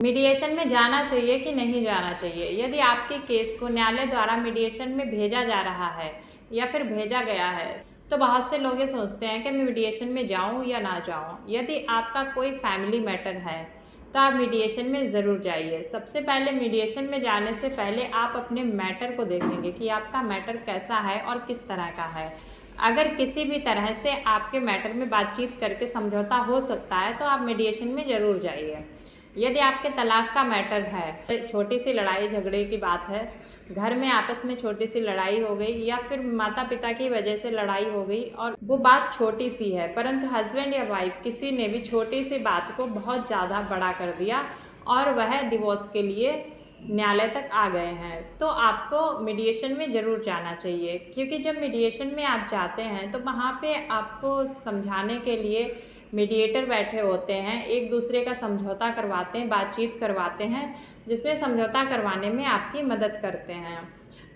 Mediation में जाना चाहिए कि नहीं जाना चाहिए। यदि आपके केस को न्यायालय द्वारा मीडिएशन में भेजा जा रहा है या फिर भेजा गया है, तो बहुत से लोग ये सोचते हैं कि मैं मीडिएशन में जाऊं या ना जाऊं। यदि आपका कोई फैमिली मैटर है तो आप मीडिएशन में ज़रूर जाइए। सबसे पहले मीडिएशन में जाने से पहले आप अपने मैटर को देखेंगे कि आपका मैटर कैसा है और किस तरह का है। अगर किसी भी तरह से आपके मैटर में बातचीत करके समझौता हो सकता है तो आप मीडिएशन में ज़रूर जाइए। यदि आपके तलाक का मैटर है, छोटी सी लड़ाई झगड़े की बात है, घर में आपस में छोटी सी लड़ाई हो गई या फिर माता पिता की वजह से लड़ाई हो गई और वो बात छोटी सी है, परंतु हस्बैंड या वाइफ किसी ने भी छोटी सी बात को बहुत ज़्यादा बड़ा कर दिया और वह डिवोर्स के लिए न्यायालय तक आ गए हैं, तो आपको मीडिएशन में ज़रूर जाना चाहिए। क्योंकि जब मीडिएशन में आप जाते हैं तो वहाँ पे आपको समझाने के लिए मीडिएटर बैठे होते हैं, एक दूसरे का समझौता करवाते हैं, बातचीत करवाते हैं, जिसमें समझौता करवाने में आपकी मदद करते हैं।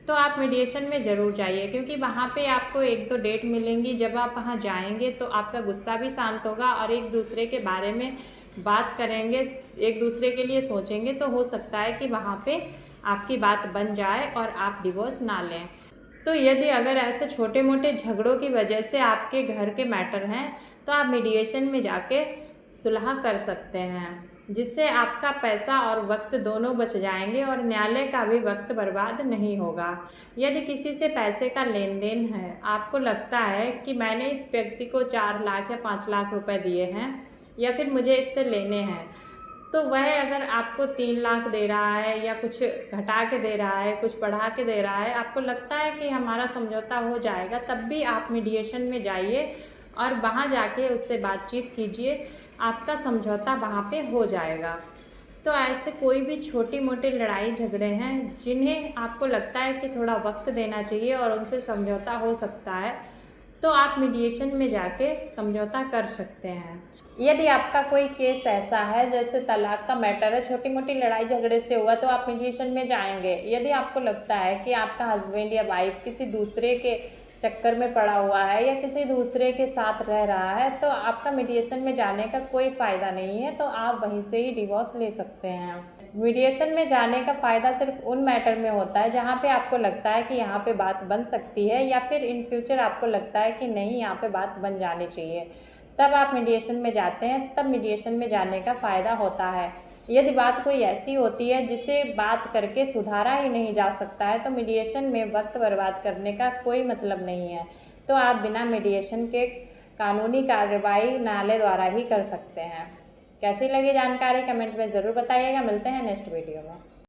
तो आप मीडिएशन में ज़रूर जाइए, क्योंकि वहाँ पे आपको एक दो डेट मिलेंगी। जब आप वहाँ जाएंगे तो आपका गुस्सा भी शांत होगा और एक दूसरे के बारे में बात करेंगे, एक दूसरे के लिए सोचेंगे, तो हो सकता है कि वहाँ पे आपकी बात बन जाए और आप डिवोर्स ना लें। तो यदि अगर ऐसे छोटे मोटे झगड़ों की वजह से आपके घर के मैटर हैं तो आप मीडिएशन में जाके सुलह कर सकते हैं, जिससे आपका पैसा और वक्त दोनों बच जाएंगे और न्यायालय का भी वक्त बर्बाद नहीं होगा। यदि किसी से पैसे का लेन देन है, आपको लगता है कि मैंने इस व्यक्ति को 4 लाख या 5 लाख रुपए दिए हैं या फिर मुझे इससे लेने हैं, तो वह अगर आपको 3 लाख दे रहा है या कुछ घटा के दे रहा है, कुछ बढ़ा के दे रहा है, आपको लगता है कि हमारा समझौता हो जाएगा, तब भी आप मीडिएशन में जाइए और वहाँ जाके उससे बातचीत कीजिए, आपका समझौता वहाँ पे हो जाएगा। तो ऐसे कोई भी छोटी मोटी लड़ाई झगड़े हैं जिन्हें आपको लगता है कि थोड़ा वक्त देना चाहिए और उनसे समझौता हो सकता है, तो आप मीडिएशन में जाके समझौता कर सकते हैं। यदि आपका कोई केस ऐसा है जैसे तलाक का मैटर है, छोटी मोटी लड़ाई झगड़े से हुआ, तो आप मीडिएशन में जाएंगे। यदि आपको लगता है कि आपका हस्बैंड या वाइफ किसी दूसरे के चक्कर में पड़ा हुआ है या किसी दूसरे के साथ रह रहा है, तो आपका मीडिएशन में जाने का कोई फ़ायदा नहीं है, तो आप वहीं से ही डिवोर्स ले सकते हैं। मीडिएशन में जाने का फ़ायदा सिर्फ उन मैटर में होता है जहाँ पे आपको लगता है कि यहाँ पे बात बन सकती है या फिर इन फ्यूचर आपको लगता है कि नहीं, यहाँ पे बात बन जानी चाहिए, तब आप मीडिएशन में जाते हैं। तब मीडिएशन में जाने का फ़ायदा होता है। यदि बात कोई ऐसी होती है जिसे बात करके सुधारा ही नहीं जा सकता है, तो मीडिएशन में वक्त बर्बाद करने का कोई मतलब नहीं है। तो आप बिना मीडिएशन के कानूनी कार्रवाई न्यायालय द्वारा ही कर सकते हैं। कैसी लगी जानकारी कमेंट में ज़रूर बताइएगा। मिलते हैं नेक्स्ट वीडियो में।